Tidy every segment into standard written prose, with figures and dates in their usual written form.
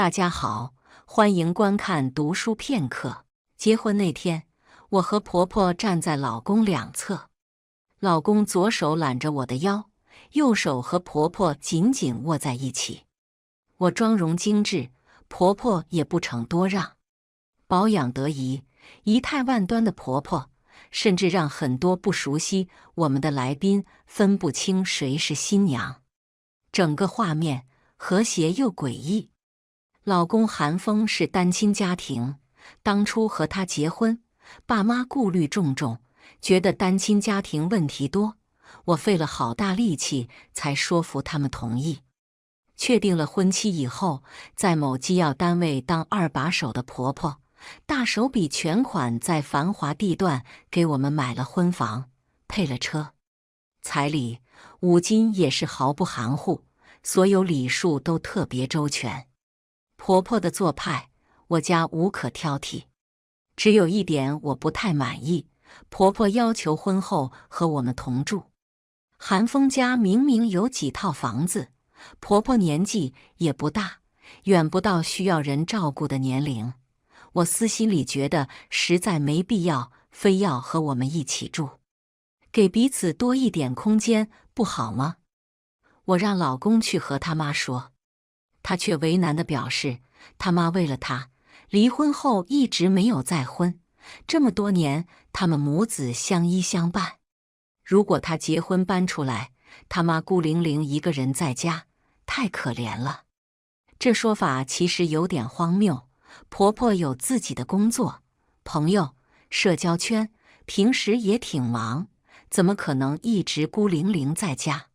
大家好，欢迎观看读书片刻。结婚那天，我和婆婆站在老公两侧，老公左手揽着我的腰，右手和婆婆紧紧握在一起。我妆容精致，婆婆也不逞多让，保养得宜，仪态万端的婆婆，甚至让很多不熟悉我们的来宾分不清谁是新娘。整个画面和谐又诡异。老公韩风是单亲家庭，当初和他结婚，爸妈顾虑重重，觉得单亲家庭问题多，我费了好大力气才说服他们同意。确定了婚期以后，在某机要单位当二把手的婆婆，大手笔全款在繁华地段给我们买了婚房，配了车。彩礼、五金也是毫不含糊，所有礼数都特别周全。婆婆的做派，我家无可挑剔。只有一点我不太满意，婆婆要求婚后和我们同住。韩风家明明有几套房子，婆婆年纪也不大，远不到需要人照顾的年龄。我私心里觉得实在没必要非要和我们一起住，给彼此多一点空间不好吗？我让老公去和他妈说，他却为难地表示，他妈为了他，离婚后一直没有再婚，这么多年他们母子相依相伴。如果他结婚搬出来，他妈孤零零一个人在家，太可怜了。这说法其实有点荒谬，婆婆有自己的工作、朋友、社交圈，平时也挺忙，怎么可能一直孤零零在家？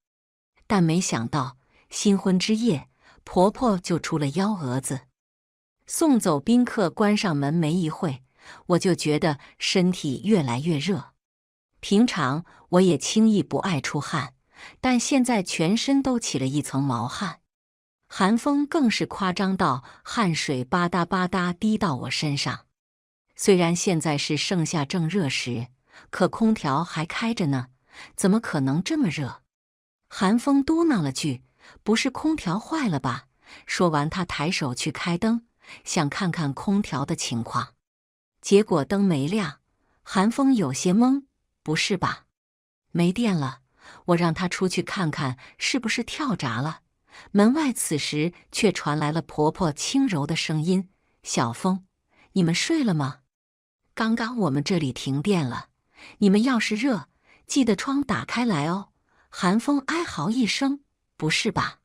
但没想到新婚之夜，婆婆就出了幺蛾子。送走宾客，关上门没一会，我就觉得身体越来越热。平常我也轻易不爱出汗，但现在全身都起了一层毛汗。韩风更是夸张到汗水吧嗒吧嗒滴到我身上。虽然现在是盛夏正热时，可空调还开着呢，怎么可能这么热？韩风嘟囔了句：“不是空调坏了吧？”说完，他抬手去开灯，想看看空调的情况。结果灯没亮，韩风有些懵：“不是吧？没电了？”我让他出去看看是不是跳闸了。门外此时却传来了婆婆轻柔的声音：“小风，你们睡了吗？刚刚我们这里停电了，你们要是热，记得窗打开来哦。”韩风哀嚎一声：“不是吧？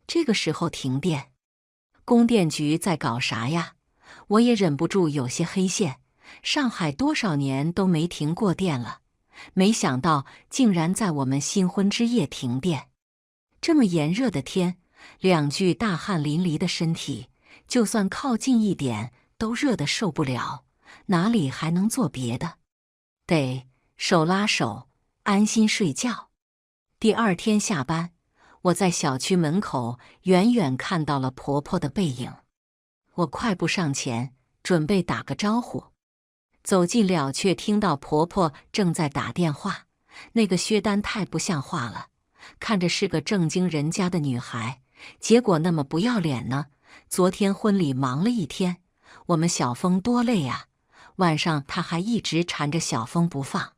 这个时候停电？供电局在搞啥呀？”我也忍不住有些黑线，上海多少年都没停过电了，没想到竟然在我们新婚之夜停电。这么炎热的天，两具大汗淋漓的身体，就算靠近一点都热得受不了，哪里还能做别的？得手拉手，安心睡觉。第二天下班，我在小区门口远远看到了婆婆的背影。我快步上前，准备打个招呼。走近了，却听到婆婆正在打电话。那个薛丹太不像话了，看着是个正经人家的女孩，结果那么不要脸呢。昨天婚礼忙了一天，我们小风多累啊，晚上她还一直缠着小风不放，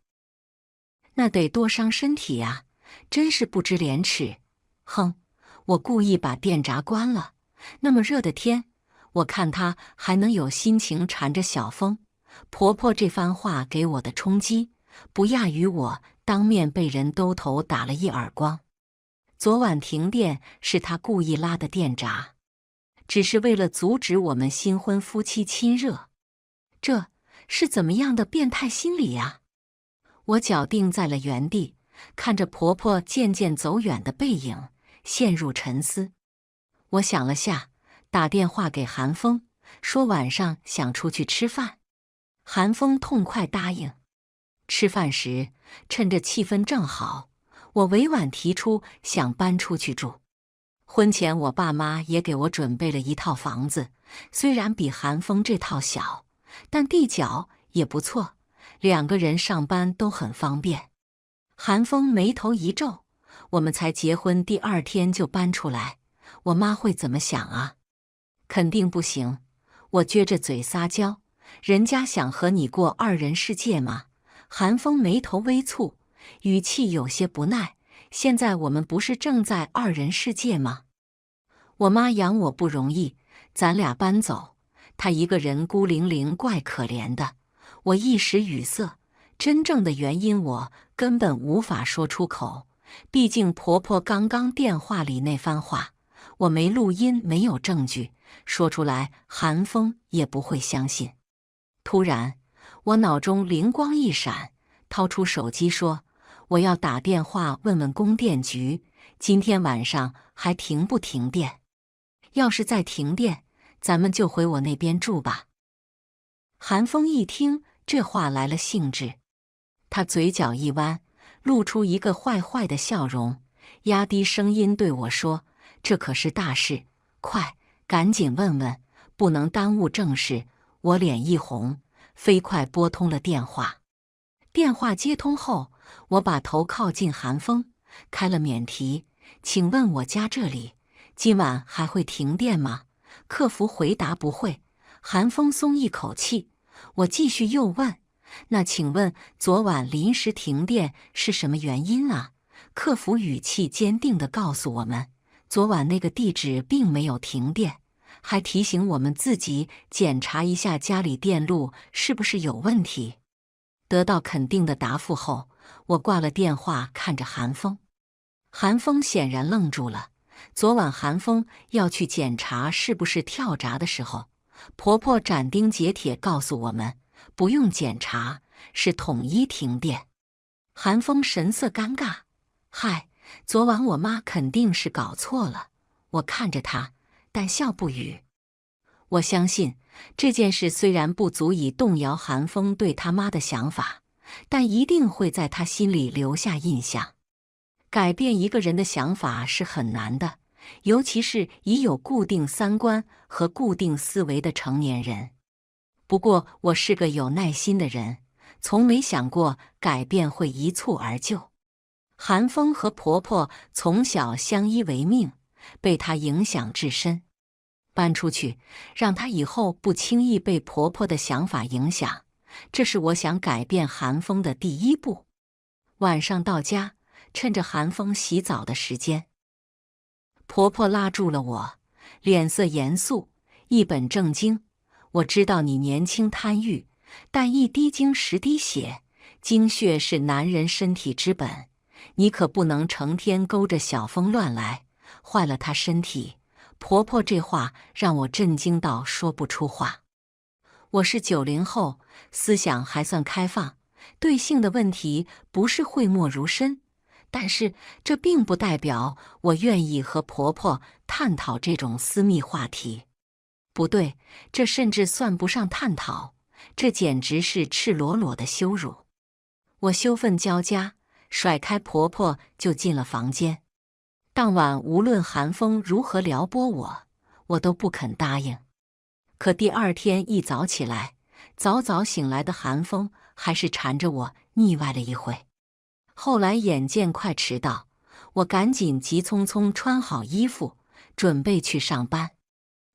那得多伤身体啊，真是不知廉耻。哼，我故意把电闸关了，那么热的天，我看她还能有心情缠着小风。婆婆这番话给我的冲击，不亚于我当面被人兜头打了一耳光。昨晚停电是她故意拉的电闸，只是为了阻止我们新婚夫妻亲热。这是怎么样的变态心理呀？我脚定在了原地，看着婆婆渐渐走远的背影，陷入沉思。我想了下，打电话给韩风，说晚上想出去吃饭。韩风痛快答应。吃饭时，趁着气氛正好，我委婉提出想搬出去住。婚前我爸妈也给我准备了一套房子，虽然比韩风这套小，但地角也不错，两个人上班都很方便。韩风眉头一皱：“我们才结婚第二天就搬出来，我妈会怎么想啊？”肯定不行。我撅着嘴撒娇，人家想和你过二人世界吗？韩风眉头微蹙，语气有些不耐。现在我们不是正在二人世界吗？我妈养我不容易，咱俩搬走，她一个人孤零零，怪可怜的。我一时语塞，真正的原因我根本无法说出口，毕竟婆婆刚刚电话里那番话，我没录音，没有证据，说出来韩风也不会相信。突然，我脑中灵光一闪，掏出手机说：“我要打电话问问供电局，今天晚上还停不停电？要是再停电，咱们就回我那边住吧。”韩风一听这话来了兴致，他嘴角一弯，露出一个坏坏的笑容，压低声音对我说：“这可是大事，快，赶紧问问，不能耽误正事。”我脸一红，飞快拨通了电话。电话接通后，我把头靠近韩风，开了免提：“请问我家这里今晚还会停电吗？”客服回答：“不会。”韩风松一口气。我继续又问：“那请问昨晚临时停电是什么原因啊？”客服语气坚定地告诉我们，昨晚那个地址并没有停电，还提醒我们自己检查一下家里电路是不是有问题。得到肯定的答复后，我挂了电话，看着韩风。韩风显然愣住了。昨晚韩风要去检查是不是跳闸的时候，婆婆斩钉截铁告诉我们，不用检查，是统一停电。韩风神色尴尬：“嗨，昨晚我妈肯定是搞错了。”我看着她，但笑不语。我相信这件事虽然不足以动摇韩风对他妈的想法，但一定会在他心里留下印象。改变一个人的想法是很难的，尤其是已有固定三观和固定思维的成年人。不过我是个有耐心的人，从没想过改变会一蹴而就。韩风和婆婆从小相依为命，被她影响至深。搬出去，让她以后不轻易被婆婆的想法影响，这是我想改变韩风的第一步。晚上到家，趁着韩风洗澡的时间，婆婆拉住了我，脸色严肃，一本正经：“我知道你年轻贪欲，但一滴精十滴血，精血是男人身体之本，你可不能成天勾着小风乱来，坏了他身体。”婆婆这话让我震惊到说不出话。我是90后，思想还算开放，对性的问题不是讳莫如深，但是这并不代表我愿意和婆婆探讨这种私密话题。不对，这甚至算不上探讨，这简直是赤裸裸的羞辱。我羞愤交加，甩开婆婆就进了房间。当晚无论韩风如何撩拨我，我都不肯答应。可第二天一早起来，早早醒来的韩风还是缠着我腻歪了一回。后来眼见快迟到，我赶紧急匆匆穿好衣服，准备去上班。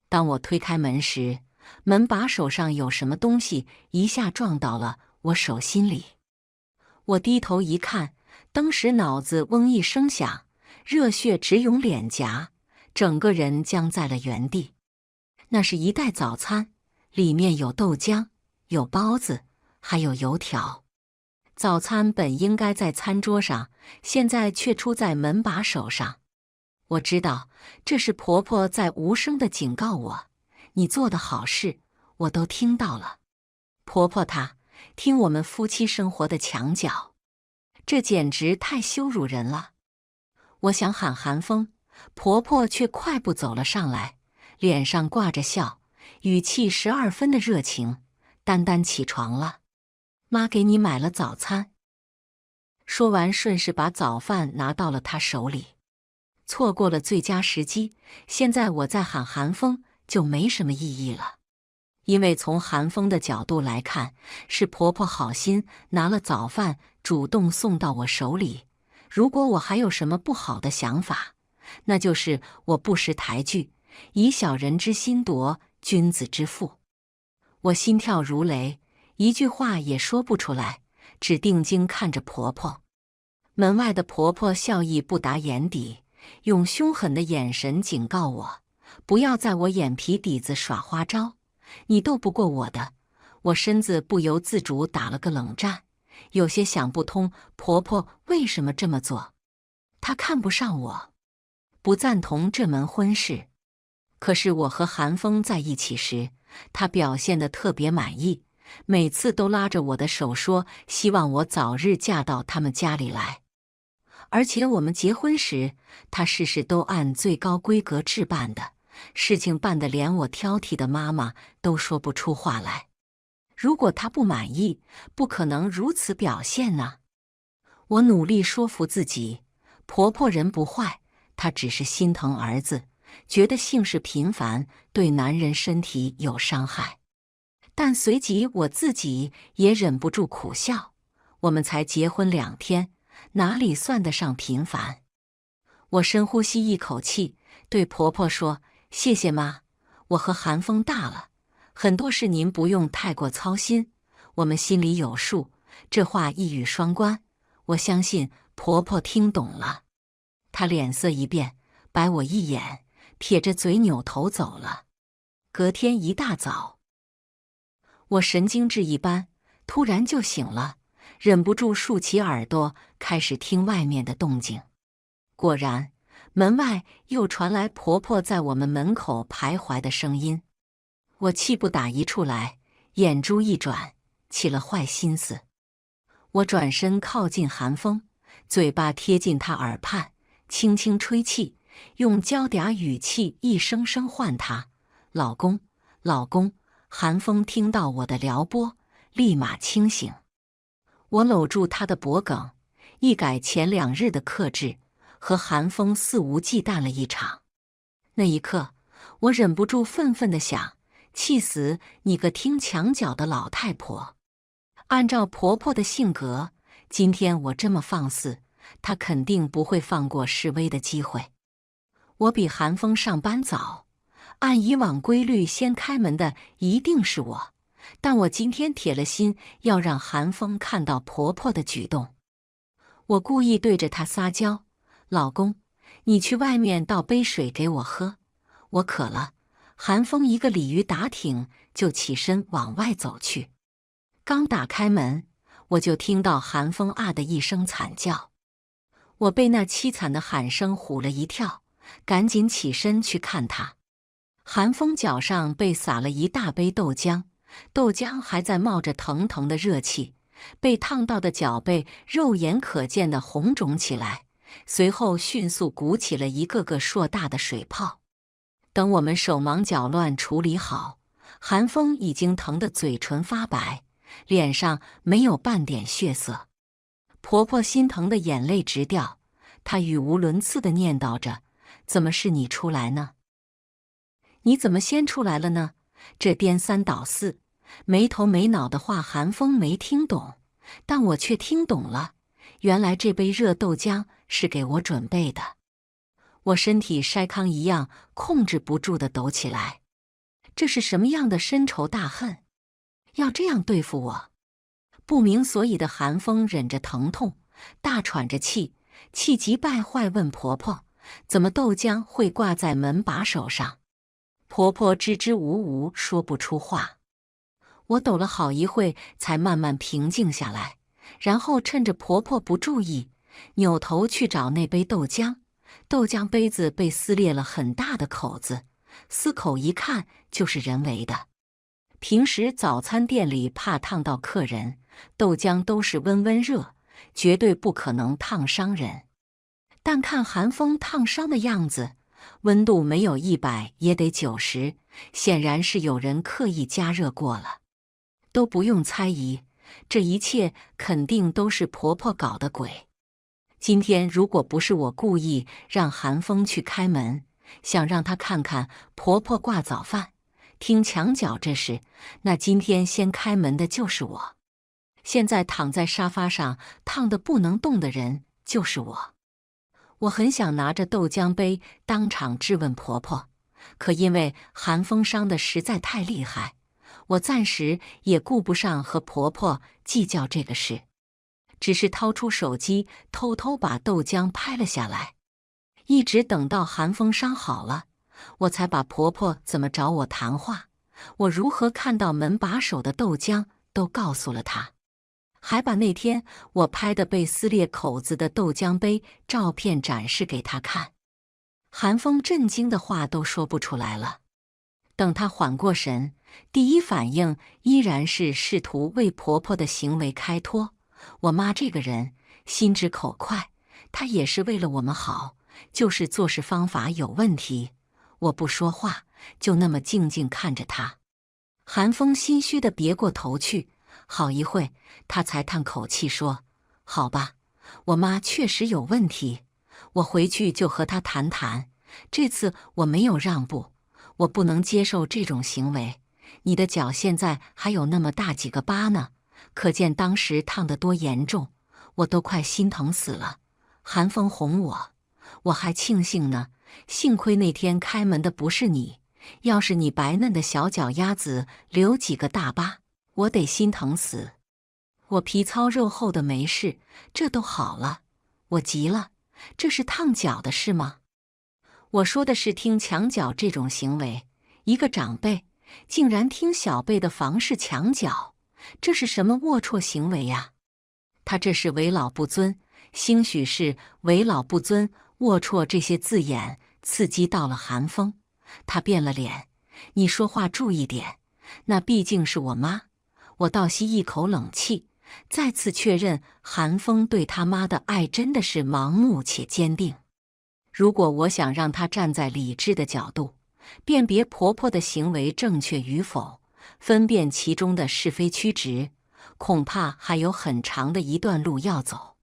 当我推开门时，门把手上有什么东西一下撞到了我手心里。我低头一看，当时脑子嗡一声响，热血直涌脸颊，整个人僵在了原地。那是一袋早餐，里面有豆浆，有包子，还有油条。早餐本应该在餐桌上，现在却出在门把手上。我知道这是婆婆在无声地警告我，你做的好事我都听到了。婆婆她听我们夫妻生活的墙角，这简直太羞辱人了。我想喊韩风，婆婆却快步走了上来，脸上挂着笑，语气12分的热情：“丹丹起床了，妈给你买了早餐。”说完，顺势把早饭拿到了她手里。错过了最佳时机，现在我再喊韩风就没什么意义了。因为从韩风的角度来看，是婆婆好心拿了早饭，主动送到我手里。如果我还有什么不好的想法，那就是我不识抬举，以小人之心夺君子之腹。我心跳如雷，一句话也说不出来，只定睛看着婆婆。门外的婆婆笑意不达眼底，用凶狠的眼神警告我，不要在我眼皮底子耍花招，你斗不过我的。我身子不由自主打了个冷战，有些想不通婆婆为什么这么做。她看不上我，不赞同这门婚事。可是我和韩风在一起时，她表现得特别满意，每次都拉着我的手说希望我早日嫁到他们家里来。而且我们结婚时，她事事都按最高规格置办的，事情办得连我挑剔的妈妈都说不出话来。如果她不满意，不可能如此表现呢。我努力说服自己，婆婆人不坏，她只是心疼儿子，觉得姓氏频繁对男人身体有伤害。但随即我自己也忍不住苦笑，我们才结婚2天，哪里算得上频繁？我深呼吸一口气，对婆婆说：“谢谢妈，我和韩风大了，很多事您不用太过操心，我们心里有数。”这话一语双关，我相信婆婆听懂了。她脸色一变，白我一眼，撇着嘴扭头走了。隔天一大早，我神经质一般，突然就醒了，忍不住竖起耳朵，开始听外面的动静。果然，门外又传来婆婆在我们门口徘徊的声音。我气不打一处来，眼珠一转，起了坏心思。我转身靠近韩风，嘴巴贴近他耳畔，轻轻吹气，用娇嗲语气一声声唤他：“老公，老公。”韩风听到我的撩拨，立马清醒。我搂住他的脖颈，一改前2日的克制，和韩风肆无忌惮了一场。那一刻，我忍不住愤愤地想：气死你个听墙角的老太婆！按照婆婆的性格，今天我这么放肆，她肯定不会放过示威的机会。我比韩风上班早，按以往规律先开门的一定是我，但我今天铁了心要让韩风看到婆婆的举动。我故意对着她撒娇：“老公，你去外面倒杯水给我喝，我渴了。”韩风一个鲤鱼打挺就起身往外走去。刚打开门，我就听到韩风啊的一声惨叫。我被那凄惨的喊声唬了一跳，赶紧起身去看他。韩风脚上被洒了一大杯豆浆，豆浆还在冒着腾腾的热气，被烫到的脚背肉眼可见的红肿起来，随后迅速鼓起了一个个硕大的水泡。等我们手忙脚乱处理好，韩风已经疼得嘴唇发白，脸上没有半点血色。婆婆心疼的眼泪直掉，她语无伦次地念叨着：“怎么是你出来呢？你怎么先出来了呢？”这颠三倒四、没头没脑的话，韩风没听懂，但我却听懂了。原来这杯热豆浆是给我准备的。我身体筛糠一样控制不住地抖起来。这是什么样的深仇大恨，要这样对付我？不明所以的韩风忍着疼痛，大喘着气，气急败坏问婆婆：“怎么豆浆会挂在门把手上？”婆婆支支吾吾说不出话。我抖了好一会，才慢慢平静下来，然后趁着婆婆不注意，扭头去找那杯豆浆。豆浆杯子被撕裂了很大的口子，撕口一看就是人为的。平时早餐店里怕烫到客人，豆浆都是温温热，绝对不可能烫伤人。但看韩风烫伤的样子，温度没有100也得90，显然是有人刻意加热过了。都不用猜疑，这一切肯定都是婆婆搞的鬼。今天如果不是我故意让韩风去开门，想让她看看婆婆挂早饭、听墙角这事，那今天先开门的就是我。现在躺在沙发上烫得不能动的人就是我。我很想拿着豆浆杯当场质问婆婆，可因为寒风伤得实在太厉害，我暂时也顾不上和婆婆计较这个事，只是掏出手机偷偷把豆浆拍了下来。一直等到寒风伤好了，我才把婆婆怎么找我谈话，我如何看到门把手的豆浆都告诉了她，还把那天我拍的被撕裂口子的豆浆杯照片展示给她看。寒风震惊的话都说不出来了。等她缓过神，第一反应依然是试图为婆婆的行为开脱。我妈这个人心直口快，她也是为了我们好，就是做事方法有问题。我不说话，就那么静静看着她。寒风心虚地别过头去，好一会，他才叹口气说：“好吧，我妈确实有问题，我回去就和她谈谈。这次我没有让步，我不能接受这种行为。你的脚现在还有那么大几个疤呢，可见当时烫得多严重，我都快心疼死了。”寒风哄我还庆幸呢，幸亏那天开门的不是你，要是你白嫩的小脚丫子留几个大疤，我得心疼死。我皮糙肉厚的没事，这都好了。我急了，这是烫脚的事吗？我说的是听墙角这种行为，一个长辈竟然听小辈的房事墙角，这是什么龌龊行为呀？他这是为老不尊，兴许是为老不尊、龌龊这些字眼刺激到了寒风，他变了脸。你说话注意点，那毕竟是我妈。我倒吸一口冷气，再次确认寒风对他妈的爱真的是盲目且坚定。如果我想让他站在理智的角度，辨别婆婆的行为正确与否，分辨其中的是非曲直，恐怕还有很长的一段路要走。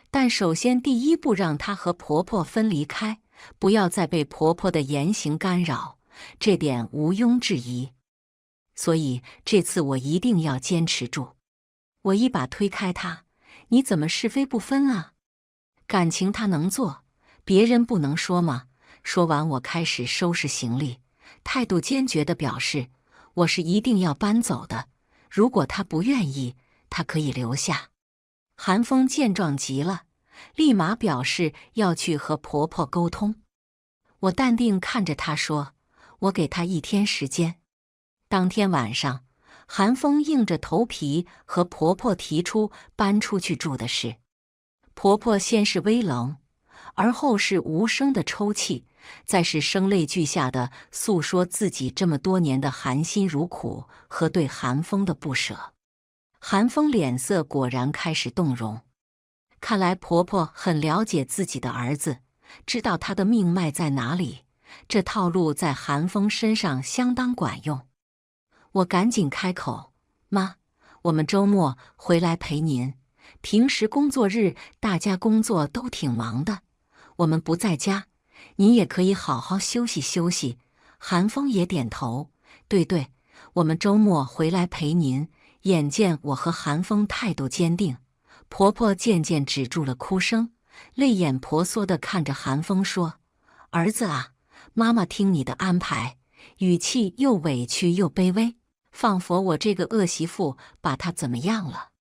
但首先第一步，让她和婆婆分离开，不要再被婆婆的言行干扰，这点毋庸置疑。所以这次我一定要坚持住。我一把推开她：“你怎么是非不分啊？感情她能做，别人不能说吗？”说完，我开始收拾行李，态度坚决地表示我是一定要搬走的，如果她不愿意，她可以留下。寒风见状急了，立马表示要去和婆婆沟通。我淡定看着她说：“我给她1天时间。”当天晚上，寒风硬着头皮和婆婆提出搬出去住的事。婆婆先是微冷，而后是无声的抽泣，再是声泪俱下的诉说自己这么多年的含辛茹苦和对寒风的不舍。寒风脸色果然开始动容，看来婆婆很了解自己的儿子，知道他的命脉在哪里，这套路在寒风身上相当管用。我赶紧开口：“妈，我们周末回来陪您，平时工作日大家工作都挺忙的，我们不在家，您也可以好好休息休息。”寒风也点头：“对，我们周末回来陪您。”眼见我和寒风态度坚定，婆婆渐渐止住了哭声，泪眼婆娑地看着寒风说：“儿子啊，妈妈听你的安排。”语气又委屈又卑微，仿佛我这个恶媳妇把她怎么样了。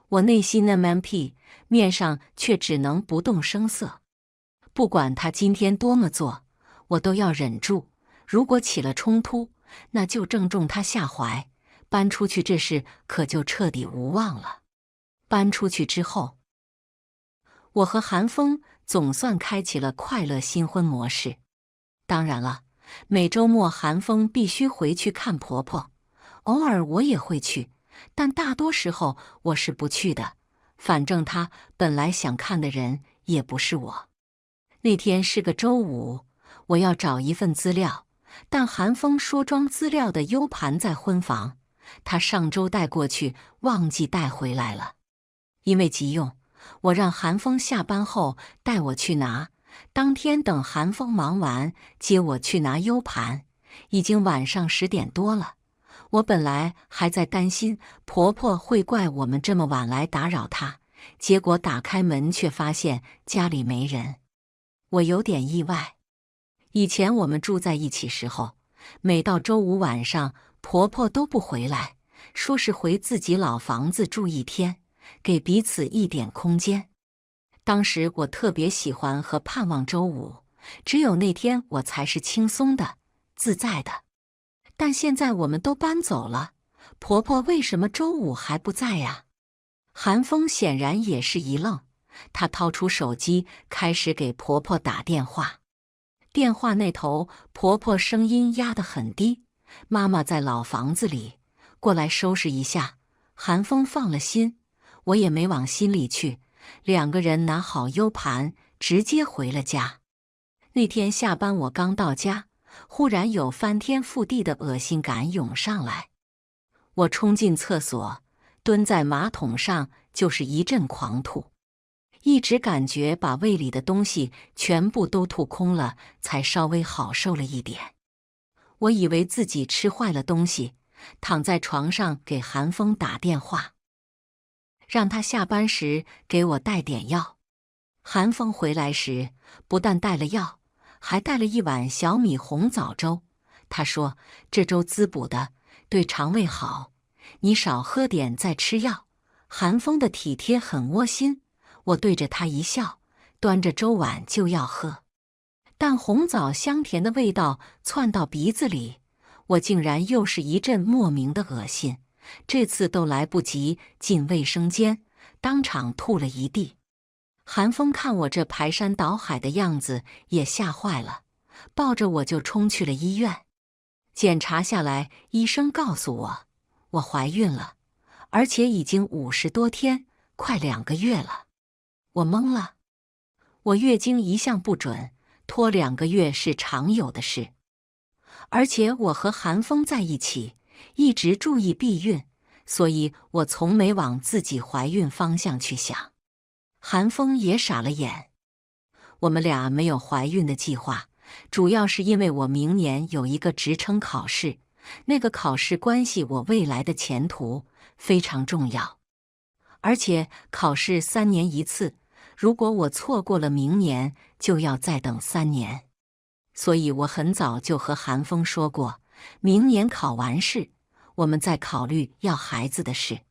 我内心那闷屁，面上却只能不动声色。不管她今天多么做，我都要忍住。如果起了冲突，那就正中她下怀。搬出去这事可就彻底无望了。搬出去之后，我和寒风总算开启了快乐新婚模式。当然了，每周末寒风必须回去看婆婆，偶尔我也会去，但大多时候我是不去的。反正她本来想看的人也不是我。那天是个周五，我要找一份资料，但寒风说装资料的 U 盘在婚房。他上周带过去，忘记带回来了。因为急用，我让寒风下班后带我去拿。当天等寒风忙完，接我去拿 U 盘，已经晚上10点多了。我本来还在担心婆婆会怪我们这么晚来打扰她，结果打开门却发现家里没人。我有点意外，以前我们住在一起时候，每到周五晚上，婆婆都不回来，说是回自己老房子住一天，给彼此一点空间。当时我特别喜欢和盼望周五，只有那天我才是轻松的、自在的。但现在我们都搬走了，婆婆为什么周五还不在呀？韩风显然也是一愣，她掏出手机，开始给婆婆打电话。电话那头，婆婆声音压得很低：“妈妈在老房子里，过来收拾一下。”韩风放了心，我也没往心里去。两个人拿好 U 盘，直接回了家。那天下班我刚到家，忽然有翻天覆地的恶心感涌上来。我冲进厕所，蹲在马桶上就是一阵狂吐，一直感觉把胃里的东西全部都吐空了，才稍微好受了一点。我以为自己吃坏了东西，躺在床上给韩风打电话，让他下班时给我带点药。韩风回来时，不但带了药，还带了一碗小米红枣粥。他说这粥滋补的，对肠胃好，你少喝点再吃药。韩风的体贴很窝心，我对着他一笑，端着粥碗就要喝。但红枣香甜的味道窜到鼻子里，我竟然又是一阵莫名的恶心。这次都来不及进卫生间，当场吐了一地。韩风看我这排山倒海的样子，也吓坏了，抱着我就冲去了医院。检查下来，医生告诉我怀孕了，而且已经50多天，快2个月了。我懵了，我月经一向不准，拖2个月是常有的事。而且我和韩风在一起，一直注意避孕，所以我从没往自己怀孕方向去想。韩风也傻了眼。我们俩没有怀孕的计划，主要是因为我明年有一个职称考试，那个考试关系我未来的前途，非常重要。而且考试3年一次，如果我错过了明年，就要再等3年。所以我很早就和韩风说过，明年考完试，我们再考虑要孩子的事。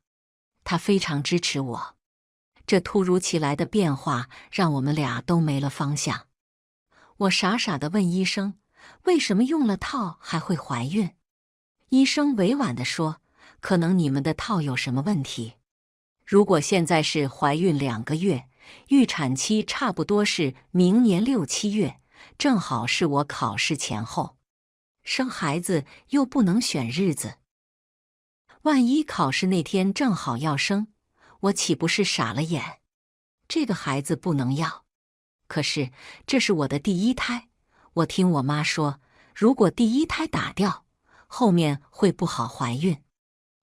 他非常支持我。这突如其来的变化让我们俩都没了方向。我傻傻地问医生，为什么用了套还会怀孕？医生委婉地说，可能你们的套有什么问题。如果现在是怀孕2个月，预产期差不多是明年6、7月，正好是我考试前后。生孩子又不能选日子，万一考试那天正好要生，我岂不是傻了眼？这个孩子不能要。可是这是我的第1胎，我听我妈说，如果第1胎打掉，后面会不好怀孕。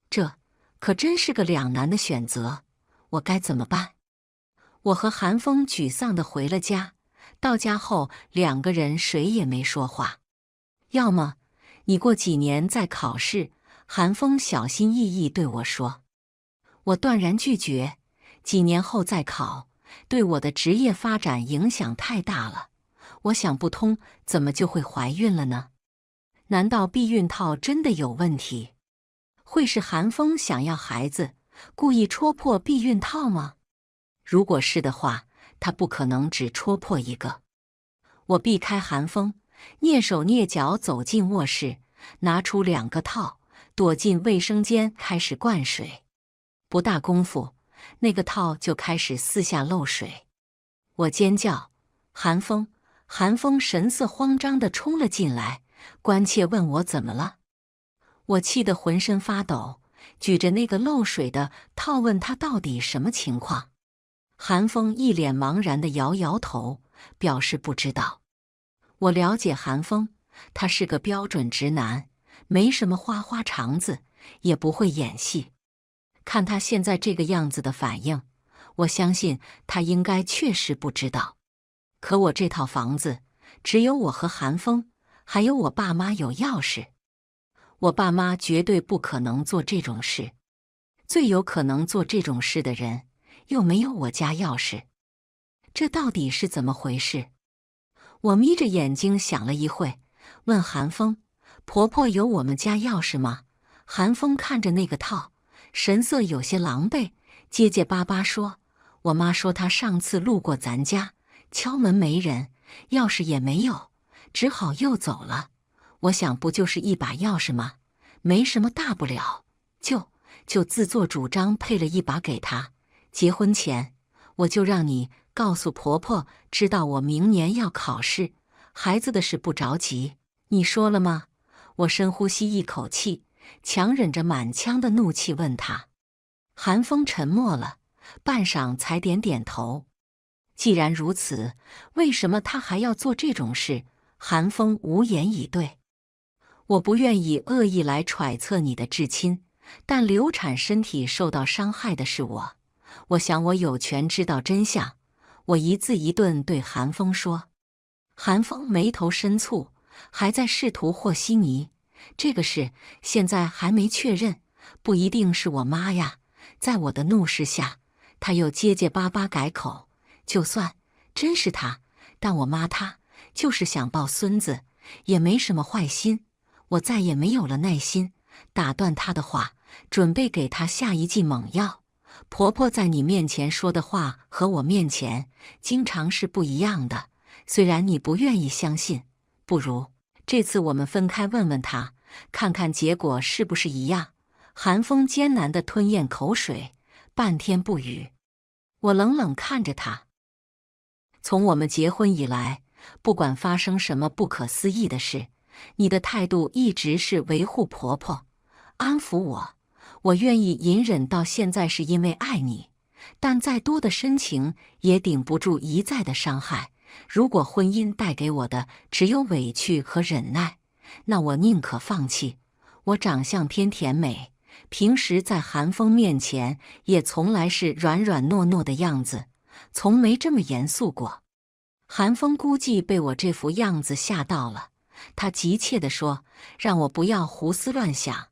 这可真是个两难的选择，我该怎么办？我和韩风沮丧地回了家，到家后2个人谁也没说话。要么你过几年再考试，韩风小心翼翼对我说。我断然拒绝，几年后再考，对我的职业发展影响太大了。我想不通，怎么就会怀孕了呢？难道避孕套真的有问题？会是韩风想要孩子，故意戳破避孕套吗？如果是的话，他不可能只戳破一个。我避开韩风，蹑手蹑脚走进卧室，拿出2个套，躲进卫生间开始灌水。不大功夫，那个套就开始四下漏水。我尖叫，韩风！韩风神色慌张地冲了进来，关切问我怎么了。我气得浑身发抖，举着那个漏水的套问他到底什么情况。韩风一脸茫然地摇摇头，表示不知道。我了解韩风，他是个标准直男，没什么花花肠子，也不会演戏。看他现在这个样子的反应，我相信他应该确实不知道。可我这套房子只有我和韩风，还有我爸妈有钥匙。我爸妈绝对不可能做这种事，最有可能做这种事的人又没有我家钥匙。这到底是怎么回事？我眯着眼睛想了一会，问韩风：“婆婆有我们家钥匙吗？”韩风看着那个套，神色有些狼狈，结结巴巴说：“我妈说她上次路过咱家，敲门没人，钥匙也没有，只好又走了。我想不就是一把钥匙吗？没什么大不了，就自作主张配了一把给她。结婚前，我就让你告诉婆婆，知道我明年要考试，孩子的事不着急。你说了吗？”我深呼吸一口气，强忍着满腔的怒气问他。韩风沉默了，半晌才点点头。既然如此，为什么他还要做这种事？韩风无言以对。我不愿以恶意来揣测你的至亲，但流产身体受到伤害的是我。我想我有权知道真相。我一字一顿对韩风说。韩风眉头深蹙，还在试图和稀泥。这个事现在还没确认，不一定是我妈呀。在我的怒视下，他又结结巴巴改口：“就算真是他，但我妈她就是想抱孙子，也没什么坏心。”我再也没有了耐心，打断他的话，准备给他下一剂猛药。婆婆在你面前说的话和我面前经常是不一样的，虽然你不愿意相信，不如这次我们分开问问她，看看结果是不是一样。韩风艰难地吞咽口水，半天不语。我冷冷看着他。从我们结婚以来，不管发生什么不可思议的事，你的态度一直是维护婆婆，安抚我。我愿意隐忍到现在是因为爱你，但再多的深情也顶不住一再的伤害。如果婚姻带给我的只有委屈和忍耐，那我宁可放弃。我长相偏甜美，平时在韩风面前也从来是软软糯糯的样子，从没这么严肃过。韩风估计被我这副样子吓到了，他急切地说：“让我不要胡思乱想，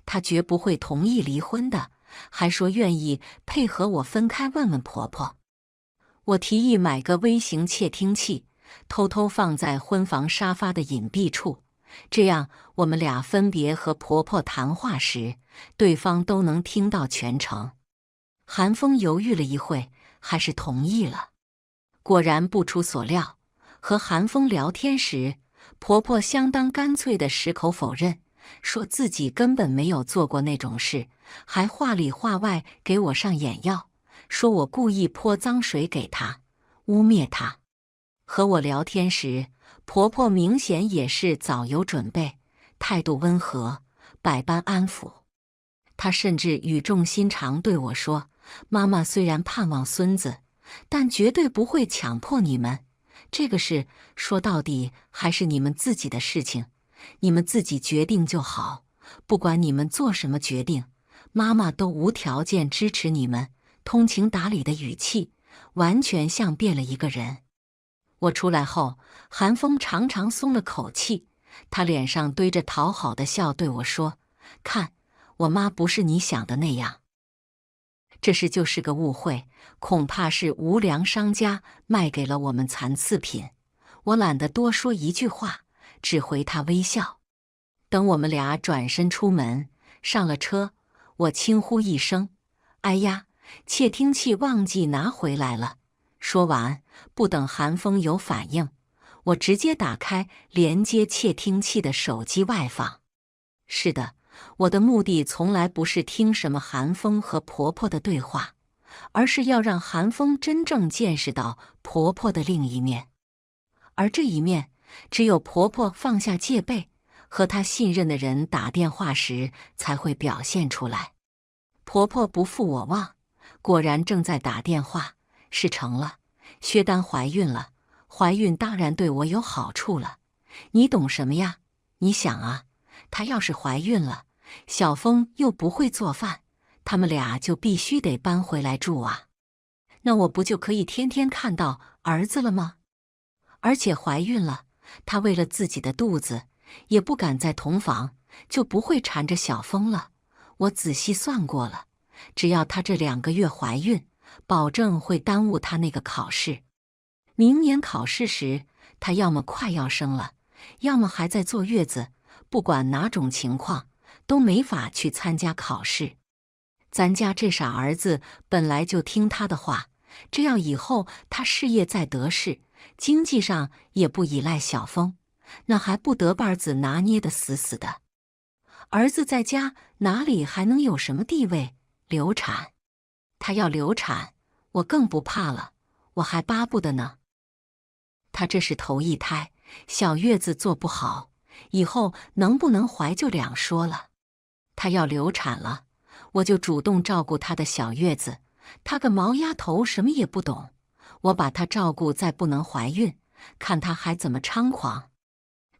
他绝不会同意离婚的，还说愿意配合我分开问问婆婆。”我提议买个微型窃听器，偷偷放在婚房沙发的隐蔽处，这样我们俩分别和婆婆谈话时，对方都能听到全程。韩风犹豫了一会，还是同意了。果然不出所料，和韩风聊天时，婆婆相当干脆地矢口否认，说自己根本没有做过那种事，还话里话外给我上眼药，说我故意泼脏水给她，污蔑她。和我聊天时，婆婆明显也是早有准备，态度温和，百般安抚。她甚至语重心长对我说：“妈妈虽然盼望孙子，但绝对不会强迫你们。这个事说到底还是你们自己的事情，你们自己决定就好。不管你们做什么决定，妈妈都无条件支持你们。”通情达理的语气，完全像变了一个人。我出来后，韩风长长松了口气，他脸上堆着讨好的笑对我说：“看，我妈不是你想的那样。这事就是个误会，恐怕是无良商家卖给了我们残次品。”我懒得多说一句话，只回他微笑。等我们俩转身出门，上了车，我轻呼一声：“哎呀，窃听器忘记拿回来了。”说完，不等韩风有反应，我直接打开连接窃听器的手机外放。是的，我的目的从来不是听什么韩风和婆婆的对话，而是要让韩风真正见识到婆婆的另一面。而这一面，只有婆婆放下戒备，和她信任的人打电话时才会表现出来。婆婆不负我望，果然正在打电话。事成了，薛丹怀孕了，怀孕当然对我有好处了。你懂什么呀？你想啊，她要是怀孕了，小峰又不会做饭，他们俩就必须得搬回来住啊。那我不就可以天天看到儿子了吗？而且怀孕了，她为了自己的肚子，也不敢再同房，就不会缠着小峰了。我仔细算过了，只要她这2个月怀孕，保证会耽误她那个考试。明年考试时，她要么快要生了，要么还在坐月子，不管哪种情况，都没法去参加考试。咱家这傻儿子本来就听他的话，这样以后他事业再得势，经济上也不依赖小峰，那还不得把儿子拿捏得死死的。儿子在家哪里还能有什么地位？流产，他要流产，我更不怕了，我还巴不得呢。他这是头一胎，小月子做不好，以后能不能怀就两说了。他要流产了，我就主动照顾他的小月子，他个毛丫头什么也不懂，我把他照顾再不能怀孕，看他还怎么猖狂，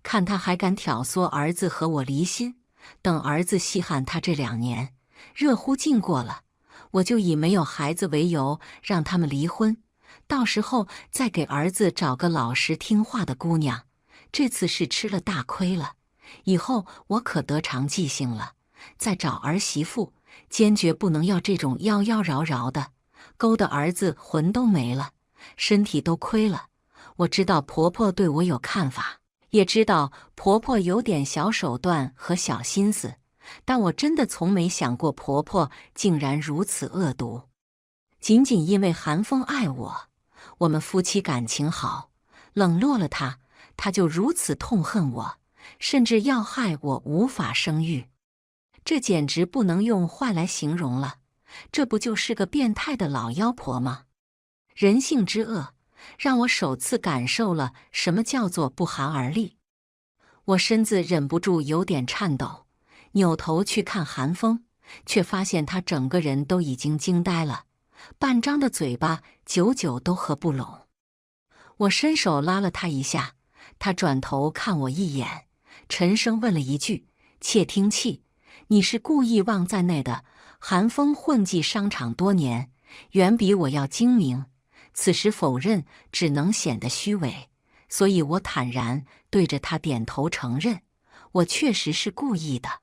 看他还敢挑唆儿子和我离心。等儿子稀罕他这2年，热乎劲过了，我就以没有孩子为由让他们离婚，到时候再给儿子找个老实听话的姑娘。这次是吃了大亏了，以后我可得长记性了，再找儿媳妇，坚决不能要这种妖妖娆娆的，勾得儿子魂都没了，身体都亏了。我知道婆婆对我有看法，也知道婆婆有点小手段和小心思，但我真的从没想过婆婆竟然如此恶毒。仅仅因为韩风爱我，我们夫妻感情好，冷落了他，他就如此痛恨我，甚至要害我无法生育。这简直不能用坏来形容了，这不就是个变态的老妖婆吗？人性之恶，让我首次感受了什么叫做不寒而栗。我身子忍不住有点颤抖，扭头去看韩风，却发现他整个人都已经惊呆了，半张的嘴巴久久都合不拢。我伸手拉了他一下，他转头看我一眼，沉声问了一句：“窃听器，你是故意忘在内的？”韩风混迹商场多年，远比我要精明，此时否认只能显得虚伪，所以我坦然对着他点头承认，我确实是故意的。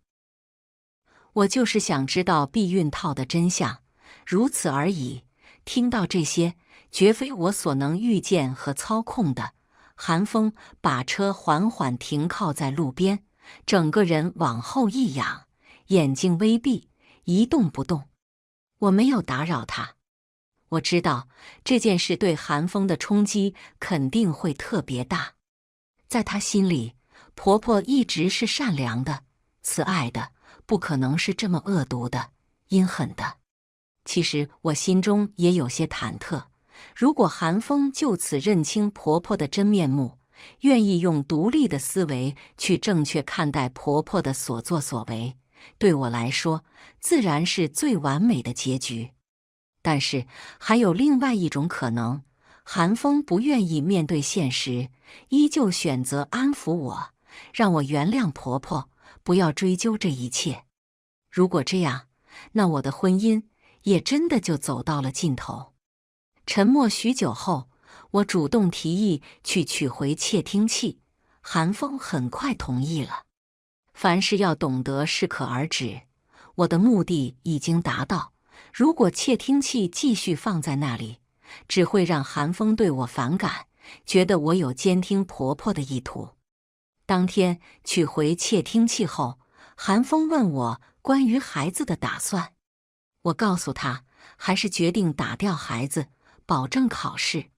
我就是想知道避孕套的真相，如此而已。听到这些，绝非我所能预见和操控的。韩风把车缓缓停靠在路边，整个人往后一仰，眼睛微闭，一动不动。我没有打扰他，我知道这件事对韩风的冲击肯定会特别大。在他心里，婆婆一直是善良的、慈爱的，不可能是这么恶毒的、阴狠的。其实我心中也有些忐忑，如果韩风就此认清婆婆的真面目，愿意用独立的思维去正确看待婆婆的所作所为，对我来说自然是最完美的结局。但是还有另外一种可能，韩风不愿意面对现实，依旧选择安抚我，让我原谅婆婆，不要追究这一切。如果这样，那我的婚姻也真的就走到了尽头。沉默许久后，我主动提议去取回窃听器，韩风很快同意了。凡事要懂得适可而止，我的目的已经达到。如果窃听器继续放在那里，只会让韩风对我反感，觉得我有监听婆婆的意图。当天取回窃听器后，韩风问我关于孩子的打算，我告诉他还是决定打掉孩子，保证考试。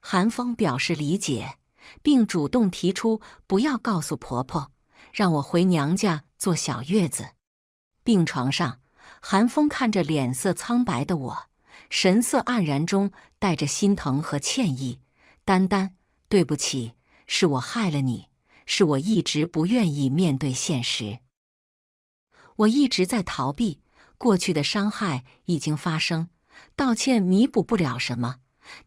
韩风表示理解，并主动提出不要告诉婆婆，让我回娘家坐小月子。病床上，韩风看着脸色苍白的我，神色黯然中带着心疼和歉意。丹丹，对不起，是我害了你，是我一直不愿意面对现实。我一直在逃避，过去的伤害已经发生，道歉弥补不了什么，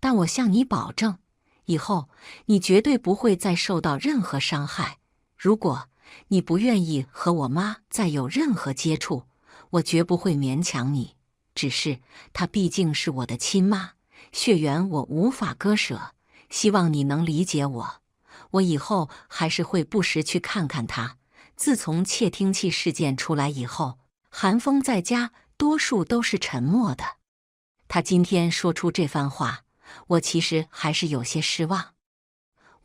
但我向你保证，以后你绝对不会再受到任何伤害。如果你不愿意和我妈再有任何接触，我绝不会勉强你，只是她毕竟是我的亲妈，血缘我无法割舍，希望你能理解我。我以后还是会不时去看看她。自从窃听器事件出来以后，韩风在家多数都是沉默的。他今天说出这番话，我其实还是有些失望。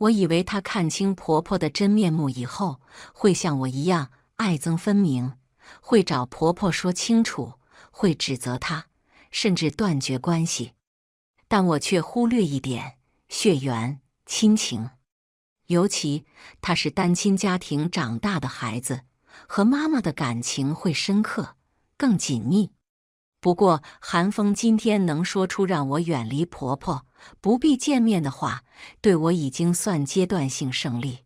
我以为她看清婆婆的真面目以后，会像我一样爱憎分明，会找婆婆说清楚，会指责她，甚至断绝关系。但我却忽略一点：血缘、亲情。尤其她是单亲家庭长大的孩子，和妈妈的感情会深刻、更紧密。不过，韩风今天能说出让我远离婆婆、不必见面的话，对我已经算阶段性胜利。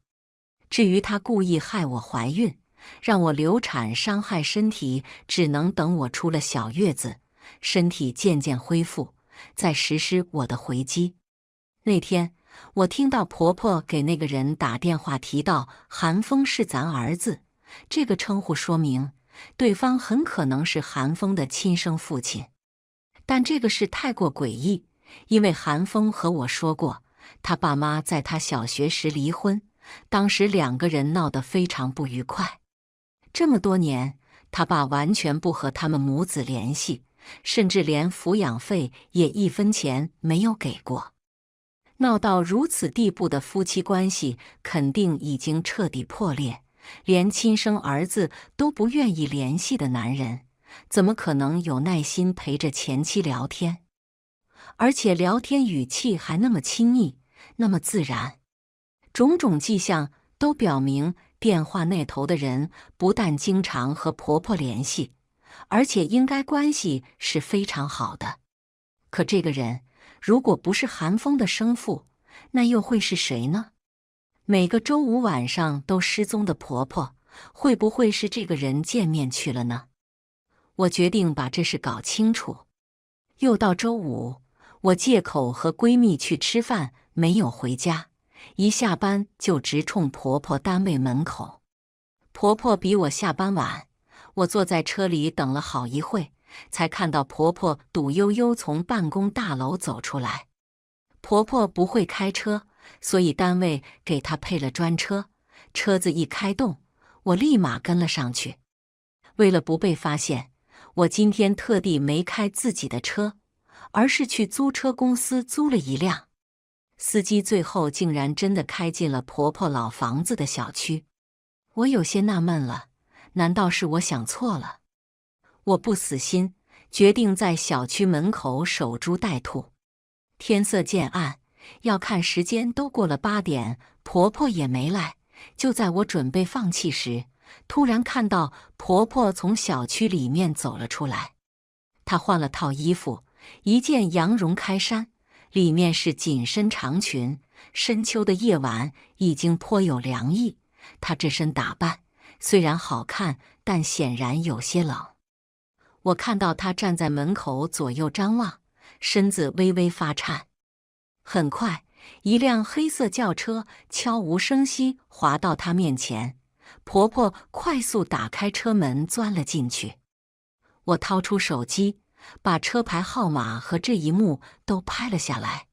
至于她故意害我怀孕，让我流产伤害身体，只能等我出了小月子，身体渐渐恢复，再实施我的回击。那天，我听到婆婆给那个人打电话提到韩风是咱儿子，这个称呼说明对方很可能是韩风的亲生父亲。但这个事太过诡异，因为韩风和我说过，他爸妈在他小学时离婚，当时两个人闹得非常不愉快。这么多年，他爸完全不和他们母子联系，甚至连抚养费也1分钱没有给过。闹到如此地步的夫妻关系，肯定已经彻底破裂。连亲生儿子都不愿意联系的男人，怎么可能有耐心陪着前妻聊天？而且聊天语气还那么亲密，那么自然。种种迹象都表明，电话那头的人不但经常和婆婆联系，而且应该关系是非常好的。可这个人如果不是韩风的生父，那又会是谁呢？每个周五晚上都失踪的婆婆，会不会是这个人见面去了呢？我决定把这事搞清楚。又到周五，我借口和闺蜜去吃饭，没有回家，一下班就直冲婆婆单位门口。婆婆比我下班晚，我坐在车里等了好一会，才看到婆婆堵悠悠从办公大楼走出来。婆婆不会开车，所以单位给她配了专车，车子一开动，我立马跟了上去。为了不被发现，我今天特地没开自己的车，而是去租车公司租了一辆。司机最后竟然真的开进了婆婆老房子的小区。我有些纳闷了，难道是我想错了？我不死心，决定在小区门口守株待兔。天色渐暗，要看时间都过了8点，婆婆也没来。就在我准备放弃时，突然看到婆婆从小区里面走了出来。她换了套衣服，一件羊绒开衫，里面是紧身长裙。深秋的夜晚已经颇有凉意，她这身打扮虽然好看，但显然有些冷。我看到她站在门口左右张望，身子微微发颤。很快，一辆黑色轿车悄无声息滑到她面前，婆婆快速打开车门钻了进去。我掏出手机，把车牌号码和这一幕都拍了下来，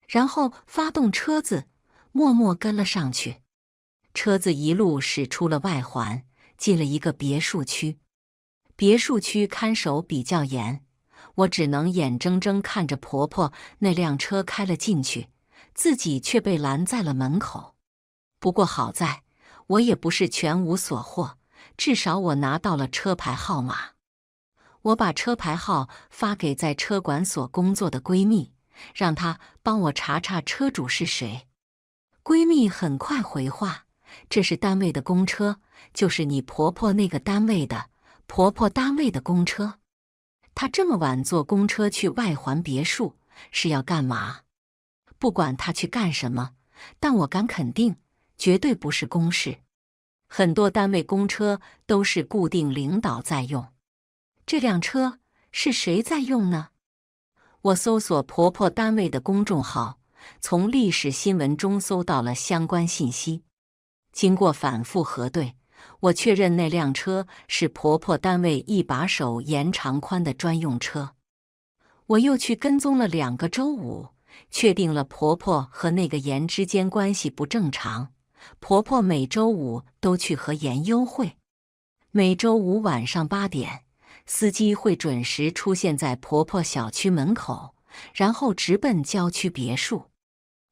然后发动车子，默默跟了上去。车子一路驶出了外环，进了一个别墅区。别墅区看守比较严，我只能眼睁睁看着婆婆那辆车开了进去，自己却被拦在了门口。不过好在，我也不是全无所获，至少我拿到了车牌号码。我把车牌号发给在车管所工作的闺蜜，让她帮我查查车主是谁。闺蜜很快回话：“这是单位的公车，就是你婆婆那个单位的，婆婆单位的公车。她这么晚坐公车去外环别墅，是要干嘛？不管她去干什么，但我敢肯定，绝对不是公事。很多单位公车都是固定领导在用。这辆车是谁在用呢？”我搜索婆婆单位的公众号，从历史新闻中搜到了相关信息。经过反复核对，我确认那辆车是婆婆单位一把手严长宽的专用车。我又去跟踪了2个周五，确定了婆婆和那个严之间关系不正常。婆婆每周五都去和严幽会，每周五晚上8点，司机会准时出现在婆婆小区门口，然后直奔郊区别墅。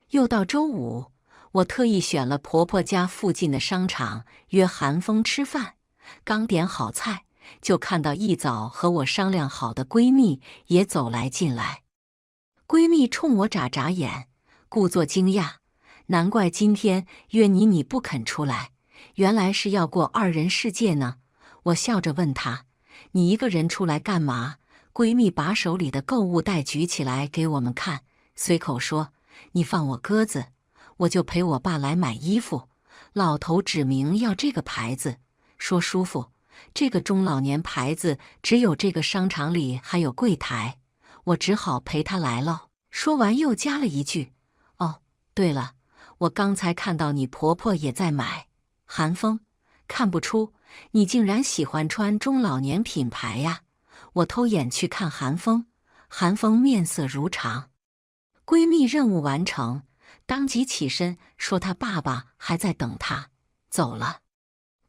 又到周五，我特意选了婆婆家附近的商场，约韩风吃饭。刚点好菜，就看到一早和我商量好的闺蜜也走来进来。闺蜜冲我眨眨眼，故作惊讶，难怪今天约你不肯出来，原来是要过二人世界呢。我笑着问她，你一个人出来干嘛？闺蜜把手里的购物袋举起来给我们看，随口说，你放我鸽子，我就陪我爸来买衣服。老头指明要这个牌子，说舒服，这个中老年牌子只有这个商场里还有柜台，我只好陪他来了。说完又加了一句，哦，对了，我刚才看到你婆婆也在买韩风，看不出你竟然喜欢穿中老年品牌呀。我偷眼去看韩风，韩风面色如常。闺蜜任务完成，当即起身说她爸爸还在等她，走了。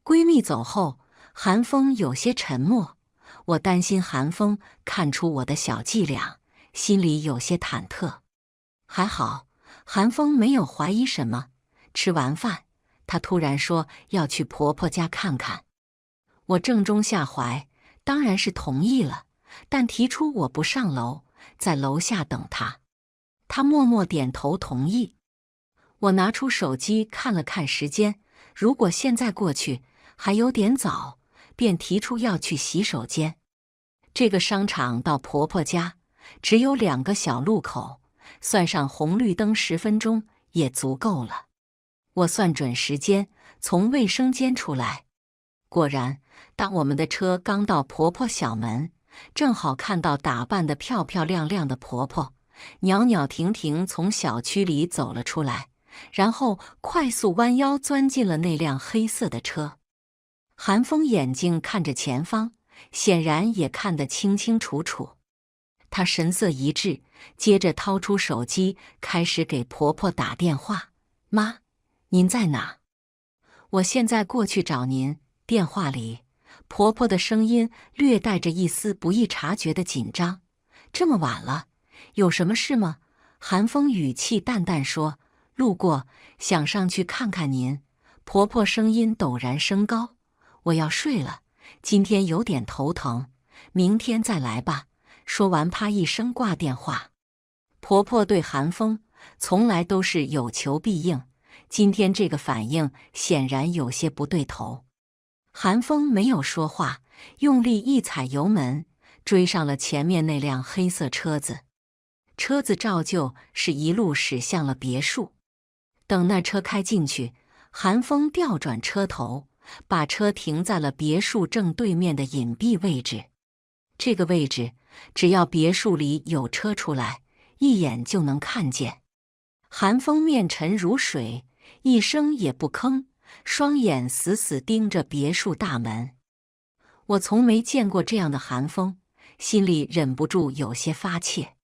闺蜜走后，韩风有些沉默，我担心韩风看出我的小伎俩，心里有些忐忑。还好，韩风没有怀疑什么。吃完饭，她突然说要去婆婆家看看。我正中下怀，当然是同意了，但提出我不上楼，在楼下等她。她默默点头同意。我拿出手机看了看时间，如果现在过去还有点早，便提出要去洗手间。这个商场到婆婆家只有2个小路口，算上红绿灯10分钟也足够了。我算准时间，从卫生间出来。果然，当我们的车刚到婆婆小门，正好看到打扮得漂漂亮亮的婆婆，袅袅婷婷从小区里走了出来，然后快速弯腰钻进了那辆黑色的车。韩风眼睛看着前方，显然也看得清清楚楚。她神色一滞，接着掏出手机，开始给婆婆打电话。妈，您在哪？我现在过去找您。电话里，婆婆的声音略带着一丝不易察觉的紧张。这么晚了，有什么事吗？韩风语气淡淡说，路过，想上去看看您。婆婆声音陡然升高，我要睡了，今天有点头疼，明天再来吧。说完啪一声挂电话。婆婆对韩风从来都是有求必应，今天这个反应显然有些不对头。韩风没有说话，用力一踩油门，追上了前面那辆黑色车子。车子照旧是一路驶向了别墅。等那车开进去，韩风调转车头，把车停在了别墅正对面的隐蔽位置。这个位置，只要别墅里有车出来，一眼就能看见。韩风面沉如水，一声也不吭，双眼死死盯着别墅大门。我从没见过这样的韩风，心里忍不住有些发怯。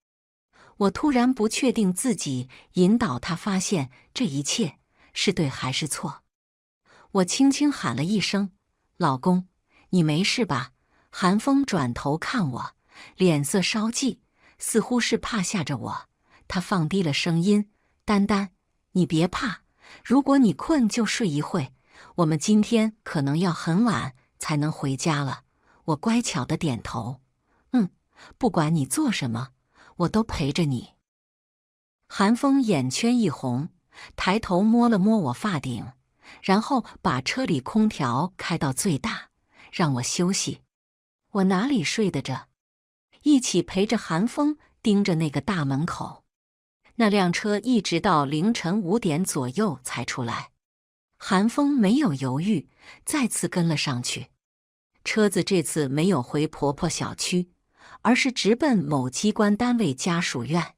我突然不确定自己引导他发现这一切是对还是错。我轻轻喊了一声：“老公，你没事吧？”韩风转头看我，脸色稍霁，似乎是怕吓着我。他放低了声音：“丹丹，你别怕，如果你困就睡一会，我们今天可能要很晚才能回家了。”我乖巧地点头：“不管你做什么，我都陪着你。”韩风眼圈一红，抬头摸了摸我发顶，然后把车里空调开到最大，让我休息。我哪里睡得着？一起陪着韩风盯着那个大门口。那辆车一直到凌晨5点左右才出来。韩风没有犹豫，再次跟了上去。车子这次没有回婆婆小区，而是直奔某机关单位家属院。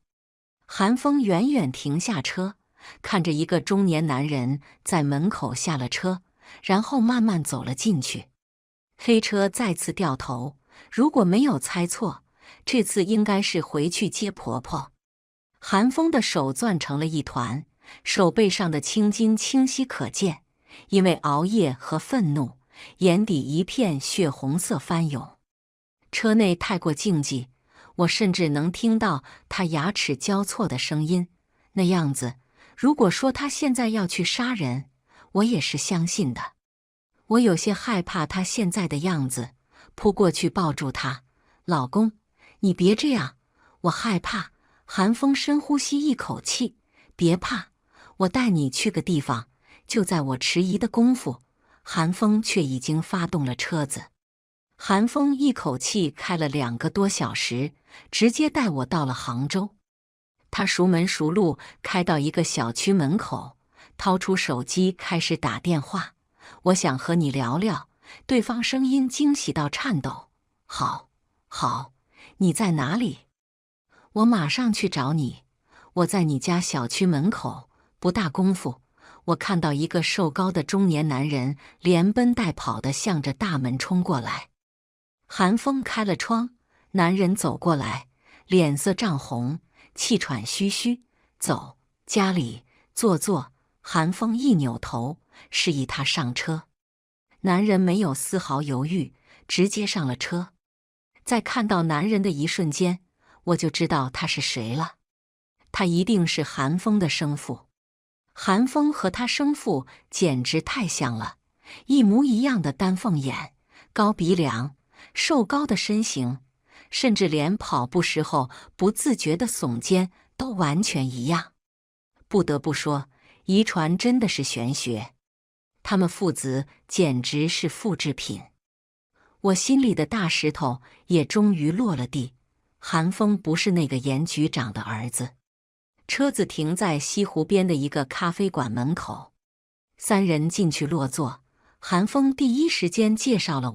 韩风远远停下车，看着一个中年男人在门口下了车，然后慢慢走了进去。黑车再次掉头，如果没有猜错，这次应该是回去接婆婆。韩风的手攥成了一团，手背上的青筋清晰可见，因为熬夜和愤怒，眼底一片血红色翻涌。车内太过静寂，我甚至能听到他牙齿交错的声音，那样子如果说他现在要去杀人，我也是相信的。我有些害怕他现在的样子，扑过去抱住他。老公，你别这样，我害怕。韩风深呼吸一口气，别怕，我带你去个地方。就在我迟疑的功夫，韩风却已经发动了车子。韩风一口气开了2个多小时，直接带我到了杭州。他熟门熟路开到一个小区门口，掏出手机开始打电话。我想和你聊聊。对方声音惊喜到颤抖。好，好，你在哪里？我马上去找你。我在你家小区门口。不大功夫，我看到一个瘦高的中年男人连奔带跑地向着大门冲过来。韩风开了窗，男人走过来，脸色涨红，气喘吁吁。走，家里坐坐。韩风一扭头，示意他上车。男人没有丝毫犹豫，直接上了车。在看到男人的一瞬间，我就知道他是谁了。他一定是韩风的生父。韩风和他生父简直太像了，一模一样的丹凤眼，高鼻梁，瘦高的身形，甚至连跑步时候不自觉的耸肩都完全一样。不得不说，遗传真的是玄学，他们父子简直是复制品。我心里的大石头也终于落了地，韩风不是那个严局长的儿子。车子停在西湖边的一个咖啡馆门口，3人进去落座。韩风第一时间介绍了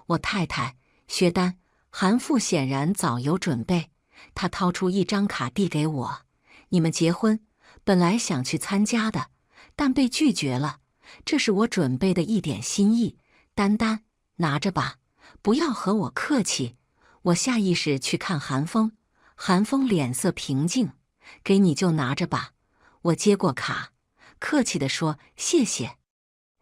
我太太薛丹。韩父显然早有准备，他掏出一张卡递给我。你们结婚，本来想去参加的，但被拒绝了，这是我准备的一点心意。丹丹，拿着吧，不要和我客气。我下意识去看韩风，韩风脸色平静，给你就拿着吧。我接过卡，客气地说谢谢。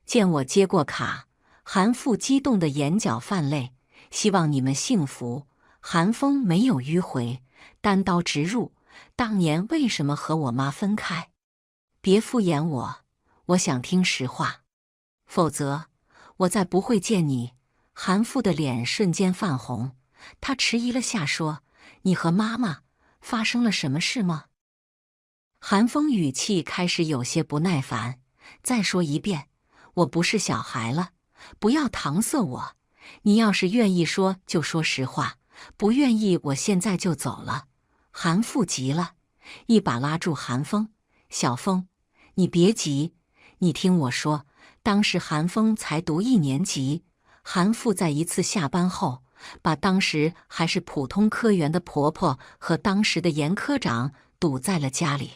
见我接过卡，韩父激动的眼角泛泪，希望你们幸福。韩风没有迂回，单刀直入，当年为什么和我妈分开？别敷衍我，我想听实话，否则我再不会见你。韩父的脸瞬间泛红，他迟疑了下说，你和妈妈发生了什么事吗？韩风语气开始有些不耐烦，再说一遍，我不是小孩了，不要搪塞我。你要是愿意说就说实话，不愿意我现在就走了。韩父急了，一把拉住韩风，小风，你别急，你听我说。当时韩风才读1年级，韩父在一次下班后，把当时还是普通科员的婆婆和当时的严科长堵在了家里。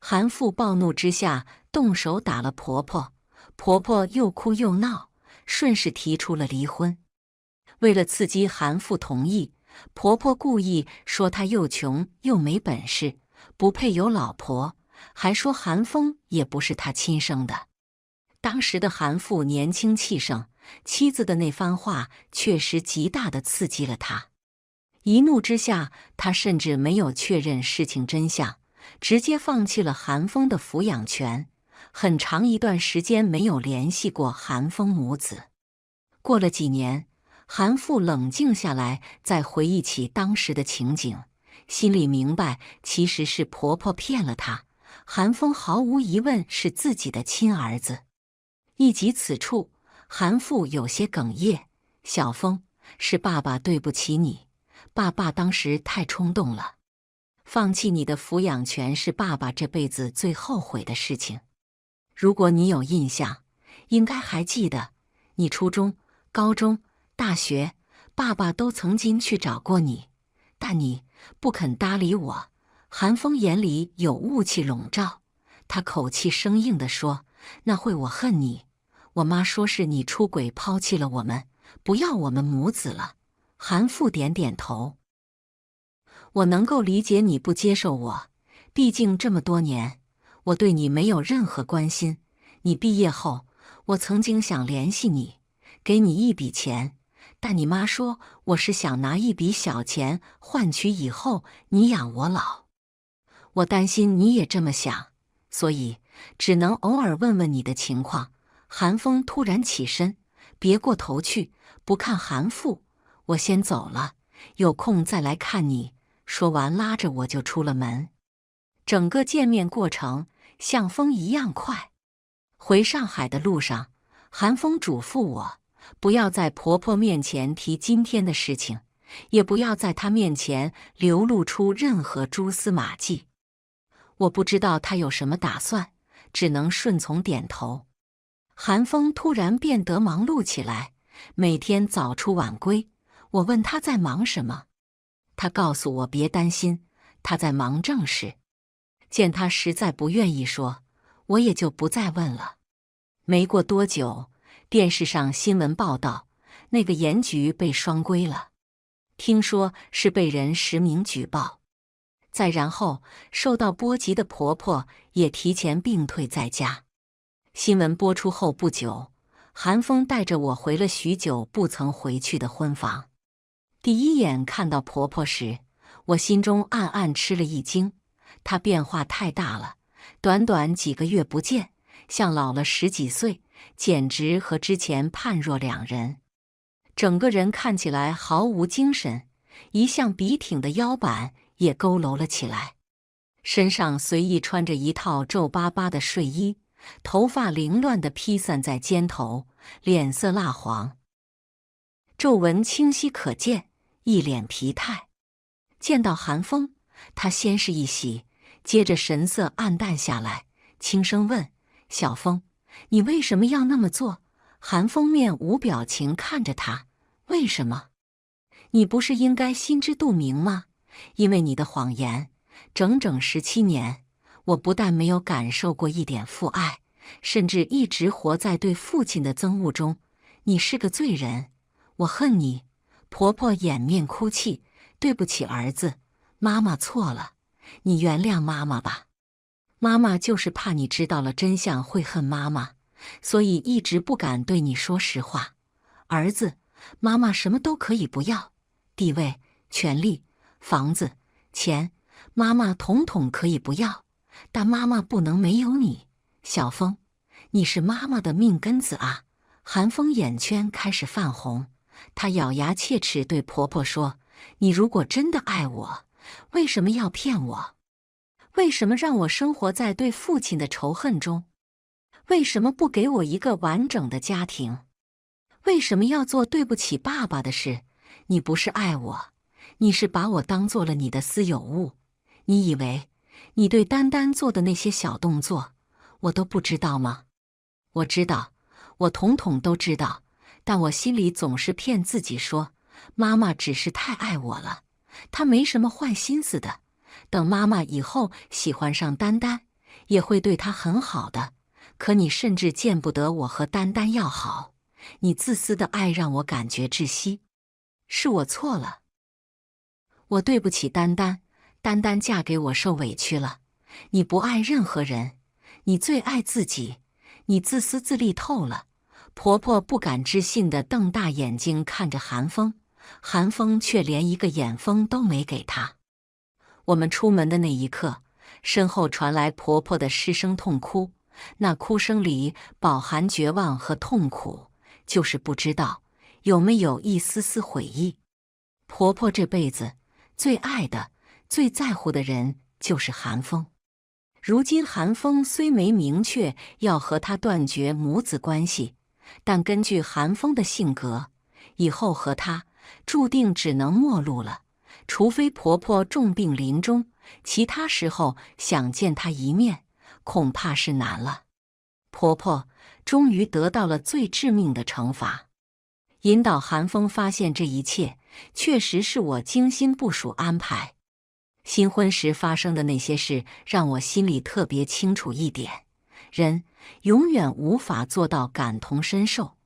韩父暴怒之下动手打了婆婆，婆婆又哭又闹，顺势提出了离婚。为了刺激韩父同意，婆婆故意说她又穷又没本事，不配有老婆，还说韩风也不是她亲生的。当时的韩父年轻气盛，妻子的那番话确实极大地刺激了他。一怒之下，他甚至没有确认事情真相，直接放弃了韩风的抚养权，很长一段时间没有联系过韩风母子。过了几年，韩父冷静下来，再回忆起当时的情景，心里明白其实是婆婆骗了他，韩风毫无疑问是自己的亲儿子。一及此处，韩父有些哽咽，小风，是爸爸对不起你，爸爸当时太冲动了，放弃你的抚养权是爸爸这辈子最后悔的事情。如果你有印象，应该还记得，你初中、高中、大学，爸爸都曾经去找过你，但你不肯搭理我。韩风眼里有雾气笼罩，他口气生硬地说，那会我恨你，我妈说是你出轨抛弃了我们，不要我们母子了。韩父点点头，我能够理解你不接受我，毕竟这么多年，我对你没有任何关心。你毕业后，我曾经想联系你，给你一笔钱，但你妈说我是想拿一笔小钱换取以后你养我老。我担心你也这么想，所以只能偶尔问问你的情况。韩风突然起身，别过头去，不看韩父，我先走了，有空再来看你。说完拉着我就出了门。整个见面过程像风一样快。回上海的路上，韩风嘱咐我，不要在婆婆面前提今天的事情，也不要在她面前流露出任何蛛丝马迹。我不知道她有什么打算，只能顺从点头。韩风突然变得忙碌起来，每天早出晚归。我问他在忙什么，他告诉我别担心，他在忙正事。见他实在不愿意说，我也就不再问了。没过多久，电视上新闻报道，那个盐局被双规了，听说是被人实名举报。再然后，受到波及的婆婆也提前病退在家。新闻播出后不久，韩风带着我回了许久不曾回去的婚房。第一眼看到婆婆时，我心中暗暗吃了一惊，她变化太大了，短短几个月不见，像老了10几岁，简直和之前判若两人。整个人看起来毫无精神，一向笔挺的腰板也佝偻了起来，身上随意穿着一套皱巴巴的睡衣，头发凌乱地披散在肩头，脸色蜡黄，皱纹清晰可见，一脸疲态。见到韩风，他先是一喜，接着神色暗淡下来，轻声问：“小风，你为什么要那么做？”韩风面无表情看着他：“为什么？你不是应该心知肚明吗？因为你的谎言，整整17年，我不但没有感受过一点父爱，甚至一直活在对父亲的憎恶中。你是个罪人，我恨你。”婆婆掩面哭泣：“对不起儿子，妈妈错了，你原谅妈妈吧。妈妈就是怕你知道了真相会恨妈妈，所以一直不敢对你说实话。儿子，妈妈什么都可以不要，地位、权利、房子、钱，妈妈统统可以不要，但妈妈不能没有你。小风，你是妈妈的命根子啊！”韩风眼圈开始泛红，她咬牙切齿对婆婆说：“你如果真的爱我，为什么要骗我？为什么让我生活在对父亲的仇恨中？为什么不给我一个完整的家庭？为什么要做对不起爸爸的事？你不是爱我，你是把我当做了你的私有物。你以为你对丹丹做的那些小动作，我都不知道吗？我知道，我统统都知道，但我心里总是骗自己说，妈妈只是太爱我了，她没什么坏心思的。等妈妈以后喜欢上丹丹，也会对她很好的。可你甚至见不得我和丹丹要好，你自私的爱让我感觉窒息。是我错了，我对不起丹丹，丹丹嫁给我受委屈了。你不爱任何人，你最爱自己，你自私自利透了。”婆婆不敢置信地瞪大眼睛看着韩风，韩风却连一个眼风都没给她。我们出门的那一刻，身后传来婆婆的失声痛哭，那哭声里饱含绝望和痛苦，就是不知道有没有一丝丝悔意。婆婆这辈子最爱的、最在乎的人就是韩风。如今韩风虽没明确要和她断绝母子关系，但根据韩风的性格，以后和她注定只能陌路了。除非婆婆重病临终，其他时候想见她一面，恐怕是难了。婆婆终于得到了最致命的惩罚。引导韩风发现这一切，确实是我精心部署安排。新婚时发生的那些事，让我心里特别清楚一点：人永远无法做到感同身受，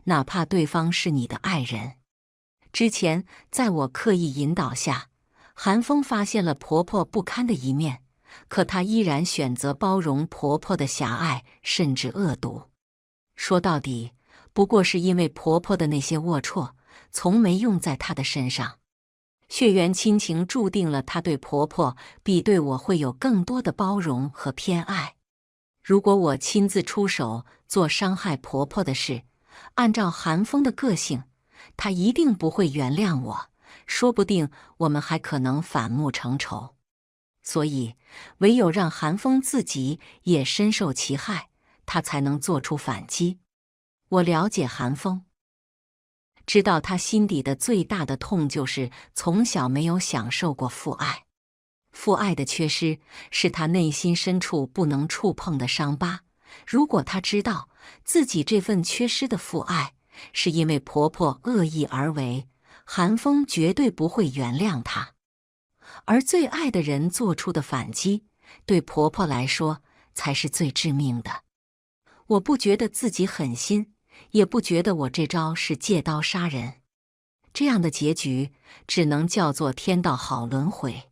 哪怕对方是你的爱人。之前在我刻意引导下，韩风发现了婆婆不堪的一面，可她依然选择包容婆婆的狭隘甚至恶毒。说到底，不过是因为婆婆的那些龌龊从没用在她的身上。血缘亲情注定了她对婆婆比对我会有更多的包容和偏爱。如果我亲自出手做伤害婆婆的事，按照韩风的个性，她一定不会原谅我，说不定我们还可能反目成仇。所以，唯有让韩风自己也深受其害，他才能做出反击。我了解韩风，知道他心底的最大的痛就是从小没有享受过父爱。父爱的缺失是他内心深处不能触碰的伤疤。如果他知道自己这份缺失的父爱是因为婆婆恶意而为，韩风绝对不会原谅他。而最爱的人做出的反击，对婆婆来说才是最致命的。我不觉得自己狠心，也不觉得我这招是借刀杀人。这样的结局只能叫做天道好轮回。